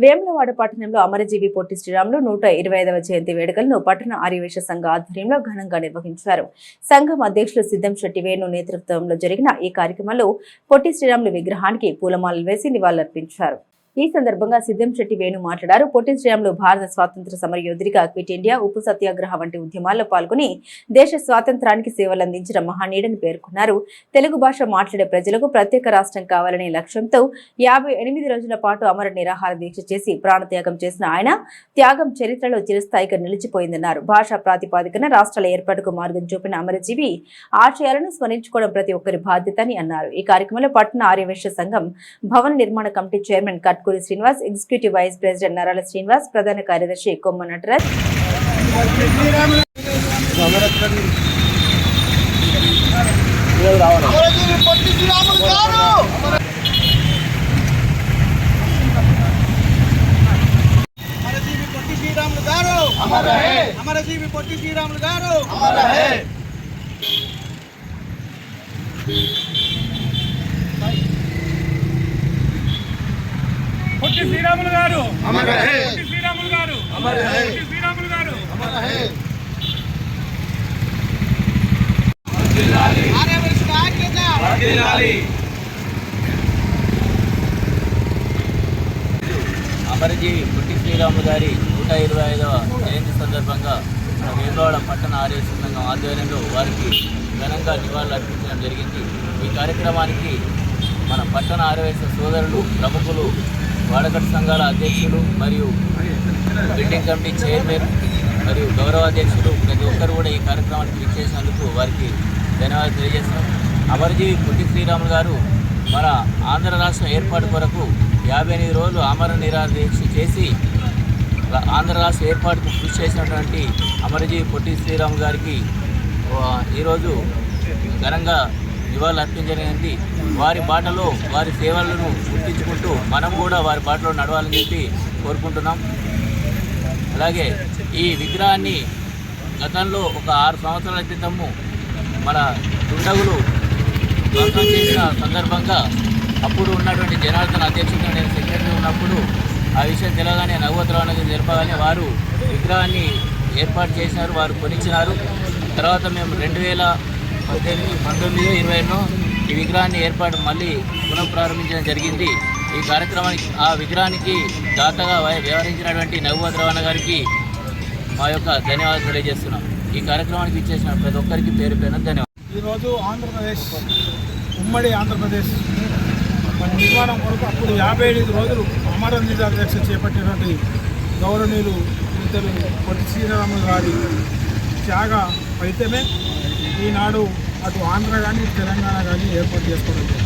వేములవాడ పట్టణంలో అమరజీవి పొట్టి శ్రీరాములు 125వ జయంతి వేడుకలను పట్టణ ఆర్యవైశ్య సంఘ ఆధ్వర్యంలో ఘనంగా నిర్వహించారు. సంఘం అధ్యక్షులు సిద్ధం శెట్టి వేణు నేతృత్వంలో జరిగిన ఈ కార్యక్రమంలో పొట్టి శ్రీరాములు విగ్రహానికి పూలమాలలు వేసి నివాళులర్పించారు. ఈ సందర్భంగా సిద్ధం శెట్టి వేణు మాట్లాడారు. పొట్టి శ్రీరాములు భారత స్వాతంత్ర సమర యోధుడిగా క్విట్ ఇండియా, ఉప్పు సత్యాగ్రహ వంటి ఉద్యమాల్లో పాల్గొని దేశ స్వాతంత్రానికి సేవలందించిన మహానీయుడని పేర్కొన్నారు. తెలుగు భాష మాట్లాడే ప్రజలకు ప్రత్యేక రాష్ట్రం కావాలనే లక్ష్యంతో 58 రోజుల పాటు అమర నిరాహార దీక్ష చేసి ప్రాణత్యాగం చేసిన ఆయన త్యాగం చరిత్రలో చిరస్థాయిగా నిలిచిపోయిందన్నారు. భాషా ప్రాతిపాదికన రాష్ట్రాల ఏర్పాటుకు మార్గం చూపిన అమరజీవి ఆశయాలను స్మరించుకోవడం ప్రతి ఒక్కరి బాధ్యత అని అన్నారు. ఈ కార్యక్రమంలో పట్టణ ఆర్యవైశ్య సంఘం భవన నిర్మాణ committee chairman Katkuri Srinivas, executive vice president Narala Srinivas, ప్రధాన కార్యదర్శి కొమ్మ నటరాజ్, పొట్టి శ్రీరాములు గారు అమర్ రహే, పొట్టి శ్రీరాములు గారు అమర్ రహే, పొట్టి శ్రీరాములు గారు అమర్ రహే. వర్ధిల్లాలి ఆర్యవైశ్య ఐక్యత, వర్ధిల్లాలి. అమరజీవి పొట్టి శ్రీరాములు గారి 125వ జయంతి సందర్భంగా మన వేములవాడ పట్టణ ఆర్యవైశ్య సంఘం ఆధ్వర్యంలో వారికి ఘనంగా నివాళులు అర్పించడం జరిగింది. ఈ కార్యక్రమానికి మన పట్టణ ఆర్యవైశ్య సోదరులు, ప్రముఖులు, వాడకట్టు సంఘాల అధ్యక్షులు మరియు బిల్డింగ్ కమిటీ చైర్మన్ మరియు గౌరవ అధ్యక్షులు ప్రతి ఒక్కరు కూడా ఈ కార్యక్రమానికి విచ్చేసినందుకు వారికి ధన్యవాదాలు తెలియజేస్తున్నాం. అమరజీవి పొట్టి శ్రీరాములు గారు మన ఆంధ్ర రాష్ట్రం ఏర్పాటు కొరకు 58 రోజులు అమర నిరాహార దీక్ష చేసి ఆంధ్ర రాష్ట్ర ఏర్పాటుకు కృషి చేసినటువంటి అమరజీవి పొట్టి శ్రీరాములు గారికి ఈరోజు ఘనంగా నివాళులు అర్పించడానికి వారి బాటలో వారి సేవలను గుర్తించుకుంటూ మనం కూడా వారి బాటలో నడవాలని చెప్పి కోరుకుంటున్నాం. అలాగే ఈ విగ్రహాన్ని గతంలో ఒక 6 సంవత్సరాల క్రితము మన దుండగులు ధ్వంసం చేసిన సందర్భంగా అప్పుడు ఉన్నటువంటి జనార్దన్ అధ్యక్షుడిగా నేను సెక్రటరీ ఉన్నప్పుడు ఆ విషయం తెలియగానే నవోద్రవణకి జరపగానే వారు విగ్రహాన్ని ఏర్పాటు చేసినారు, వారు కొనిచ్చినారు. తర్వాత మేము 2018, 19, 20లో ఈ విగ్రహాన్ని ఏర్పాటు మళ్ళీ పునఃప్రారంభించడం జరిగింది. ఈ కార్యక్రమానికి ఆ విగ్రహానికి దాతగా వ్యవహరించినటువంటి నవోద్రవణ గారికి మా యొక్క ధన్యవాదాలు తెలియజేస్తున్నాం. ఈ కార్యక్రమానికి ఇచ్చేసిన ప్రతి ఒక్కరికి పేరు పేరున ధన్యవాదాలు. ఈరోజు ఆంధ్రప్రదేశ్, ఉమ్మడి ఆంధ్రప్రదేశ్ నిర్మాణం కొరకు అప్పుడు 55 రోజులు అమర నిరాహార దీక్ష చేపట్టినటువంటి గౌరవనీయులు ఇద్దరు పొట్టి శ్రీరాములు గారి త్యాగ ఫలితమే ఈనాడు అటు ఆంధ్ర కానీ తెలంగాణ కానీ ఏర్పాటు చేసుకోవడం.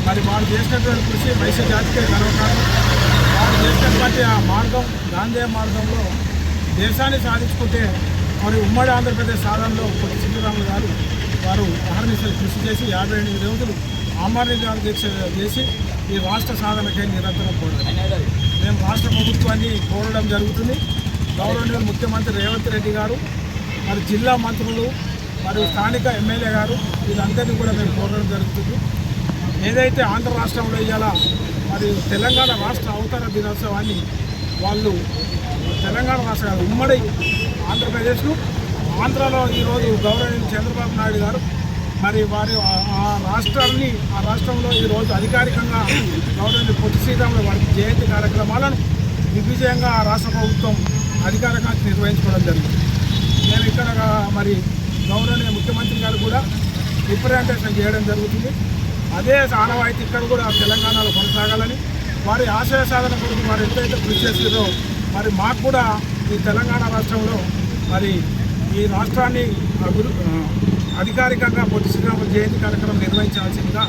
మరి వాళ్ళు చేసినటువంటి కృషి వైశ్య జాతికే గర్వకారణం. వాళ్ళు చేసినటువంటి ఆ మార్గం, గాంధీ మార్గంలో దేశాన్ని సాధించుకుంటే మరి ఉమ్మడి ఆంధ్రప్రదేశ్ సాధనలో పొట్టి శ్రీరాములు గారు వారు అహర్నిశలు కృషి చేసి 58 రోజులు అమర నిరాహార దీక్ష చేసి ఈ రాష్ట్ర సాధనకై నిరంతరం కోరారు. మేము రాష్ట్ర ప్రభుత్వాన్ని కోరడం జరుగుతుంది. గౌరవనీయులు ముఖ్యమంత్రి రేవంత్ రెడ్డి గారు, మరి జిల్లా మంత్రులు, మరియు స్థానిక ఎమ్మెల్యే గారు వీళ్ళందరినీ కూడా మేము కోరడం జరుగుతుంది. ఏదైతే ఆంధ్ర రాష్ట్రంలో ఇవాళ మరియు తెలంగాణ రాష్ట్ర అవతరణ దినోత్సవాన్ని వాళ్ళు తెలంగాణ రాష్ట్ర ఉమ్మడి ఆంధ్రప్రదేశ్ను ఆంధ్రలో ఈరోజు గౌరవనీయులు చంద్రబాబు నాయుడు గారు మరి వారి ఆ రాష్ట్రంలో ఈరోజు అధికారికంగా గౌరవనీయులు పొట్టి శ్రీరాములు వారి జయంతి కార్యక్రమాలను దిగ్విజయంగా ఆ రాష్ట్ర ప్రభుత్వం అధికారికంగా నిర్వహించుకోవడం జరిగింది. నేను ఇక్కడ మరి గౌరవనీయ ముఖ్యమంత్రి గారు కూడా రిప్రజెంటేషన్ చేయడం జరుగుతుంది. అదే ఆనవాయితీ ఇక్కడ కూడా తెలంగాణలో కొనసాగాలని, వారి ఆశయ సాధన కొరకు వారు ఎంతైతే కృషి చేసిందో మరి మాకు కూడా ఈ తెలంగాణ రాష్ట్రంలో మరి ఈ రాష్ట్రాన్ని అధికారికంగా పొట్టి శ్రీరాములు జయంతి కార్యక్రమం నిర్వహించాల్సిందిగా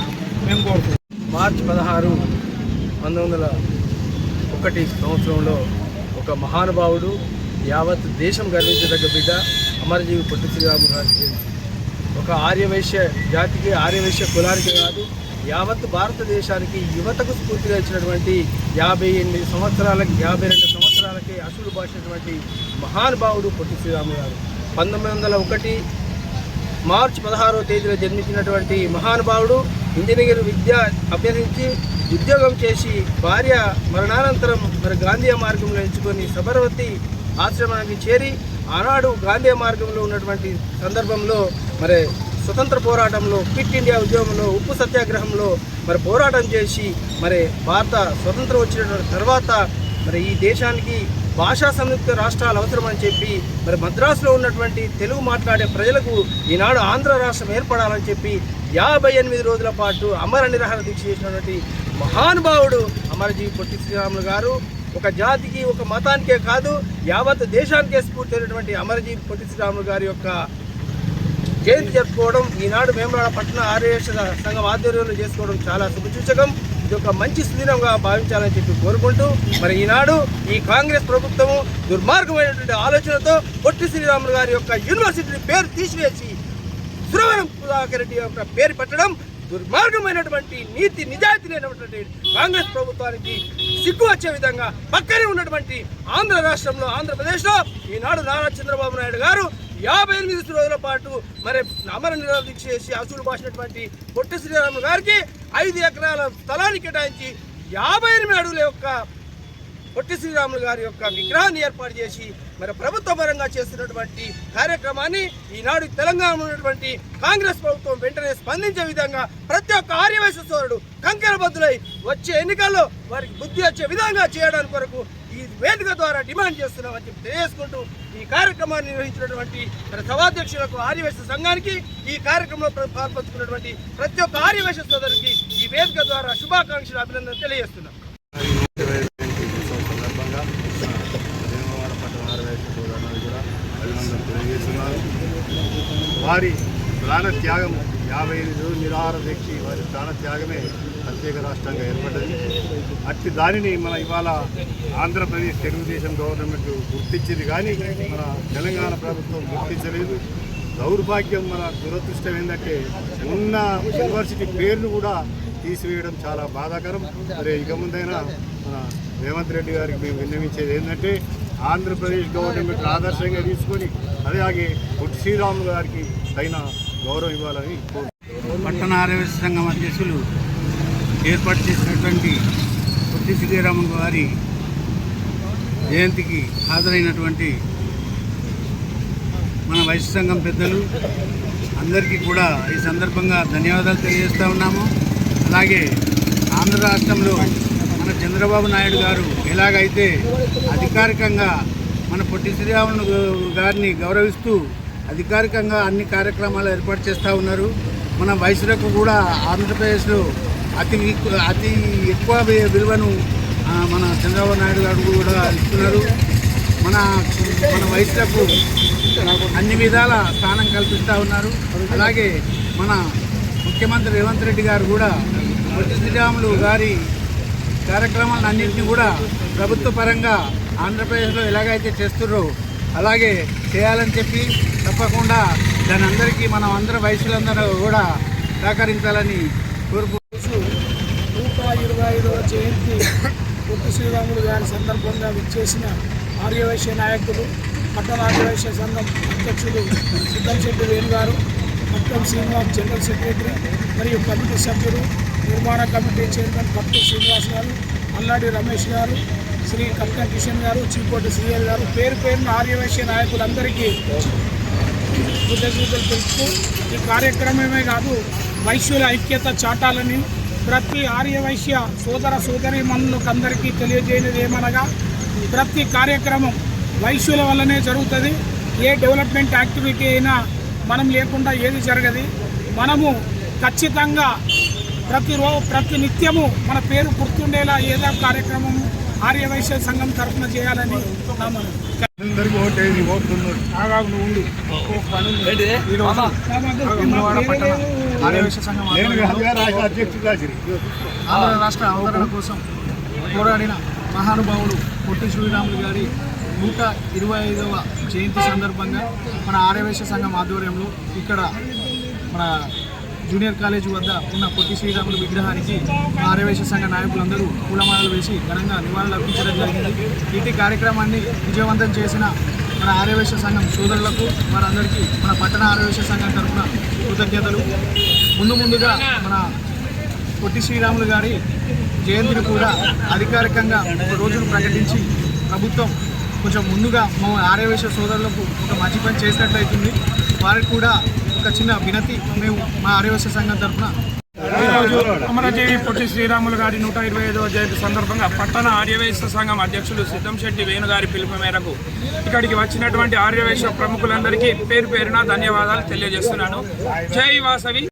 మేము కోరుతున్నాం. మార్చి 16, 1901 సంవత్సరంలో ఒక మహానుభావుడు, యావత్ దేశం గర్వించదగ్గ బిడ్డ అమరజీవి పొట్టి శ్రీరాములు గారి జయంతి. ఒక ఆర్యవైశ్య జాతికి, ఆర్యవైశ్య కులానికి కాదు, యావత్ భారతదేశానికి యువతకు స్ఫూర్తిగా ఇచ్చినటువంటి 52 సంవత్సరాలకి అసలు బాసినటువంటి మహానుభావుడు పొట్టి శ్రీరాములు గారు. 1901 మార్చి 16వ తేదీన జన్మించినటువంటి మహానుభావుడు ఇంజనీర్ విద్య అభ్యసించి ఉద్యోగం చేసి భార్య మరణానంతరం మరి గాంధీ మార్గంలో ఎంచుకొని సబర్వతి ఆశ్రమానికి చేరి ఆనాడు గాంధీ మార్గంలో ఉన్నటువంటి సందర్భంలో మరి స్వతంత్ర పోరాటంలో క్విట్ ఇండియా ఉద్యమంలో ఉప్పు సత్యాగ్రహంలో మరి పోరాటం చేసి మరి భారత స్వతంత్రం వచ్చిన తర్వాత మరి ఈ దేశానికి భాషా సంయుక్త రాష్ట్రాలు అవసరమని చెప్పి మరి మద్రాసులో ఉన్నటువంటి తెలుగు మాట్లాడే ప్రజలకు ఈనాడు ఆంధ్ర రాష్ట్రం ఏర్పడాలని చెప్పి 58 రోజుల పాటు అమర నిరాహార దీక్ష చేసినటువంటి మహానుభావుడు అమరజీవి పొట్టి శ్రీరాములు గారు. ఒక జాతికి ఒక మతానికే కాదు యావత్ దేశానికే స్ఫూర్తి అయినటువంటి అమరజీవి పొట్టి శ్రీరాములు గారి యొక్క జయంతి జరుపుకోవడం ఈనాడు వేములవాడ పట్టణ ఆర్యవేశ సంఘం ఆధ్వర్యంలో చేసుకోవడం చాలా శుభసూచకం. ఇది ఒక మంచి సుదినంగా భావించాలని చెప్పి కోరుకుంటూ మరి ఈనాడు ఈ కాంగ్రెస్ ప్రభుత్వము దుర్మార్గమైనటువంటి ఆలోచనతో పొట్టి శ్రీరాములు గారి యొక్క యూనివర్సిటీ పేరు తీసివేసి సురవరం సుధాకర్ రెడ్డి యొక్క పేరు పెట్టడం దుర్మార్గమైనటువంటి నీతి నిజాయితీ లేనటువంటి కాంగ్రెస్ ప్రభుత్వానికి సిగ్గు వచ్చే విధంగా పక్కనే ఉన్నటువంటి ఆంధ్ర రాష్ట్రంలో ఆంధ్రప్రదేశ్లో ఈనాడు నారా చంద్రబాబు నాయుడు గారు 58 రోజుల పాటు మరి అమర నిరాహార దీక్ష చేసి అసూలు బాసినటువంటి పొట్టి శ్రీరాములు గారికి 5 ఎకరాల స్థలాన్ని కేటాయించి 58 అడుగుల యొక్క పొట్టి శ్రీరాములు గారి యొక్క విగ్రహాన్ని ఏర్పాటు చేసి మరి ప్రభుత్వ పరంగా చేస్తున్నటువంటి కార్యక్రమాన్ని ఈనాడు తెలంగాణలో ఉన్నటువంటి కాంగ్రెస్ ప్రభుత్వం వెంటనే స్పందించే విధంగా ప్రతి ఒక్క ఆర్యవైశ్య సోదరుడు కంకణబద్దులై వచ్చే ఎన్నికల్లో వారికి బుద్ధి వచ్చే విధంగా చేయడానికి కొరకు ఈ వేదిక ద్వారా డిమాండ్ చేస్తున్నామని చెప్పి తెలియజేసుకుంటూ ఈ కార్యక్రమాన్ని నిర్వహించినటువంటి మరి సభాధ్యక్షులకు ఆర్యవైశ్య సంఘానికి ఈ కార్యక్రమంలో పాల్పంచుకున్నటువంటి ప్రతి ఒక్క ఆర్యవైశ్య సోదరునికి ఈ వేదిక ద్వారా శుభాకాంక్షలు అభినందనలు తెలియజేస్తున్నాం. సందర్భంగా వేములవాడ పట్టణ ఆర్యవైశ్య సోదరులు కూడా అభినందనలు తెలియజేస్తున్నారు. వారి ప్రాణ త్యాగం 58 రోజులు నిరాహార దీక్ష వారి ప్రాణ త్యాగమే ప్రత్యేక రాష్ట్రంగా ఏర్పడ్డది. అట్టి దానిని మన ఇవాళ ఆంధ్రప్రదేశ్ తెలుగుదేశం గవర్నమెంట్ గుర్తించింది కానీ మన తెలంగాణ ప్రభుత్వం గుర్తించలేదు. దౌర్భాగ్యం మన దురదృష్టం ఏంటంటే ఉన్న యూనివర్సిటీ పేరును కూడా తీసివేయడం చాలా బాధాకరం. మరి ఇక ముందైనా మన రేవంత్ రెడ్డి గారికి మేము విన్నవించేది ఏంటంటే ఆంధ్రప్రదేశ్ గవర్నమెంట్ ఆదర్శంగా తీసుకొని అలాగే పొట్టి శ్రీరాములు గారికి తగిన గౌరవం ఇవ్వాలని పట్టణ ఆర్యవైశ్య సంఘం అధ్యక్షులు ఏర్పాటు చేసినటువంటి పొట్టి శ్రీరాములు గారి జయంతికి హాజరైనటువంటి మన వైశ్య సంఘం పెద్దలు అందరికీ కూడా ఈ సందర్భంగా ధన్యవాదాలు తెలియజేస్తూ ఉన్నాము. అలాగే ఆంధ్ర రాష్ట్రంలో మన చంద్రబాబు నాయుడు గారు ఎలాగైతే అధికారికంగా మన పొట్టి శ్రీరాములు గారిని గౌరవిస్తూ అధికారికంగా అన్ని కార్యక్రమాలు ఏర్పాటు చేస్తూ ఉన్నారు. మన వైశ్యులకు కూడా ఆంధ్రప్రదేశ్లో అతి ఎక్కువ విలువను మన చంద్రబాబు నాయుడు గారు కూడా ఇస్తున్నారు. మన వైశ్యులకు అన్ని విధాల స్థానం కల్పిస్తూ ఉన్నారు. అలాగే మన ముఖ్యమంత్రి రేవంత్ రెడ్డి గారు కూడా పొట్టి శ్రీరాములు గారి కార్యక్రమాలన్నింటినీ కూడా ప్రభుత్వ పరంగా ఆంధ్రప్రదేశ్లో ఎలాగైతే చేస్తున్నారో అలాగే చేయాలని చెప్పి తప్పకుండా దాని అందరికీ మనం అందరూ వైశ్యులందరూ కూడా సహకరించాలని కోరుకుంటూ 125వ జయంతి పొట్టి శ్రీరాములు గారి సందర్భంగా విచ్చేసిన ఆర్యవైశ్య నాయకులు పట్టణ ఆర్యవైశ్య సంఘం అధ్యక్షులు సిద్ధంశెట్టి వేణు గారు, మొత్తం శ్రీనివాస్ జనరల్ సెక్రటరీ మరియు కమిటీ సభ్యులు, నిర్మాణ కమిటీ చైర్మన్ కప్పు శ్రీనివాస్ గారు, అల్లాడి రమేష్ గారు, శ్రీ కప్తా కిషన్ గారు, చీకోటి శ్రీయల్ గారు, పేరున ఆర్యవైశ్య నాయకులందరికీ కృతజ్ఞతలు తెలుపుతూ ఈ కార్యక్రమమే కాదు వైశ్యుల ఐక్యత చాటాలని ప్రతి ఆర్యవైశ్య సోదర సోదరీమణులకు అందరికీ తెలియజేయనిది ఏమనగా ప్రతి కార్యక్రమం వైశ్యుల వల్లనే జరుగుతుంది. ఏ డెవలప్మెంట్ యాక్టివిటీ అయినా మనం లేకుండా ఏది జరగదు. మనము ఖచ్చితంగా ప్రతి నిత్యము మన పేరు గుర్తుండేలా ఏదో కార్యక్రమం ఆర్యవైశ్య సంఘం తరఫున చేయాలని నా మనం. ఆర్యవైశ్య సంఘం ఆంధ్ర రాష్ట్ర అవతరణ కోసం పోరాడిన మహానుభావుడు పొట్టి శ్రీరాములు గారి 125వ జయంతి సందర్భంగా మన ఆర్యవైశ్య సంఘం ఆధ్వర్యంలో ఇక్కడ మన జూనియర్ కాలేజీ వద్ద ఉన్న పొట్టి శ్రీరాములు విగ్రహానికి ఆర్యవైశ్య సంఘ నాయకులందరూ పూలమాలలు వేసి ఘనంగా నివాళులు అర్పించడం జరిగింది. ఇటు కార్యక్రమాన్ని విజయవంతం చేసిన మన ఆర్యవైశ్య సంఘం సోదరులకు వారందరికీ మన పట్టణ ఆర్యవైశ్య సంఘం తరఫున కృతజ్ఞతలు. ముందుగా మన పొట్టి శ్రీరాములు గారి జయంతిని కూడా అధికారికంగా ఒక రోజును ప్రకటించి ప్రభుత్వం కొంచెం ముందుగా మా ఆర్యవైశ్య సోదరులకు ఒక మంచి పని చేసినట్లయితుంది. వారికి కూడా ఒక చిన్న వినతి మేము మా ఆర్యవైశ్య సంఘం తరఫున ఈరోజు అమరజీవి పొట్టి శ్రీరాములు గారి 125వ జయంతి సందర్భంగా పట్టణ ఆర్యవైశ్య సంఘం అధ్యక్షులు సిద్ధంశెట్టి వేణు గారి పిలుపు మేరకు ఇక్కడికి వచ్చినటువంటి ఆర్యవైశ్య ప్రముఖులందరికీ పేరు పేరున ధన్యవాదాలు తెలియజేస్తున్నాను. జై వాసవి.